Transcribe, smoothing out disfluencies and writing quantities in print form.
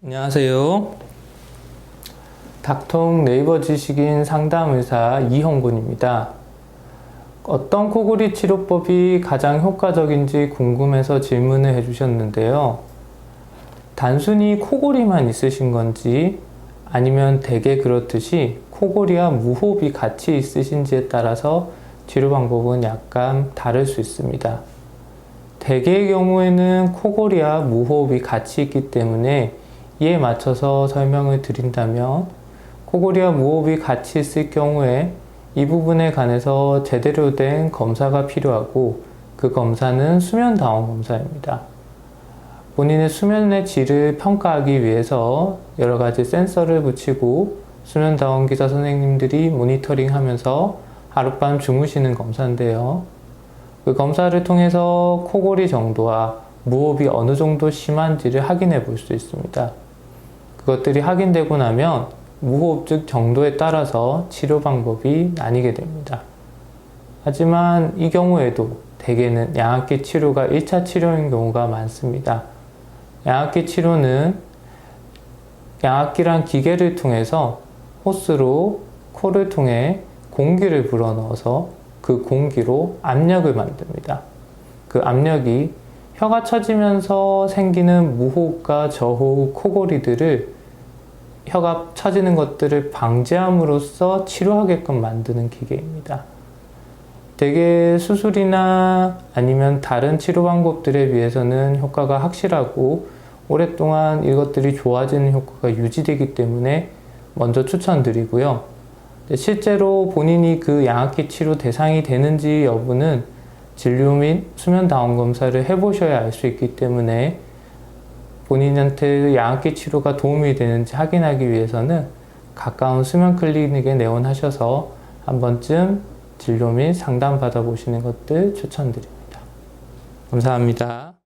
안녕하세요. 닥통 네이버 지식인 상담의사 이형군입니다. 어떤 코골이 치료법이 가장 효과적인지 궁금해서 질문을 해주셨는데요. 단순히 코골이만 있으신 건지 아니면 대개 그렇듯이 코골이와 무호흡이 같이 있으신지에 따라서 치료 방법은 약간 다를 수 있습니다. 대개의 경우에는 코골이와 무호흡이 같이 있기 때문에 이에 맞춰서 설명을 드린다면, 코골이와 무호흡이 같이 있을 경우에 이 부분에 관해서 제대로 된 검사가 필요하고, 그 검사는 수면다원 검사입니다. 본인의 수면의 질을 평가하기 위해서 여러 가지 센서를 붙이고 수면다원 기사 선생님들이 모니터링 하면서 하룻밤 주무시는 검사인데요. 그 검사를 통해서 코골이 정도와 무호흡이 어느 정도 심한지를 확인해 볼 수 있습니다. 그것들이 확인되고 나면 무호흡증 정도에 따라서 치료 방법이 나뉘게 됩니다. 하지만 이 경우에도 대개는 양압기 치료가 1차 치료인 경우가 많습니다. 양압기 치료는 양압기란 기계를 통해서 호스로 코를 통해 공기를 불어넣어서 그 공기로 압력을 만듭니다. 그 압력이 혀가 처지면서 생기는 무호흡과 저호흡 코골이들을 혀가 처지는 것들을 방지함으로써 치료하게끔 만드는 기계입니다. 대개 수술이나 아니면 다른 치료 방법들에 비해서는 효과가 확실하고 오랫동안 이것들이 좋아지는 효과가 유지되기 때문에 먼저 추천드리고요. 실제로 본인이 그 양압기 치료 대상이 되는지 여부는 진료 및 수면다원 검사를 해보셔야 알 수 있기 때문에 본인한테 양압기 치료가 도움이 되는지 확인하기 위해서는 가까운 수면 클리닉에 내원하셔서 한 번쯤 진료 및 상담 받아보시는 것들 추천드립니다. 감사합니다.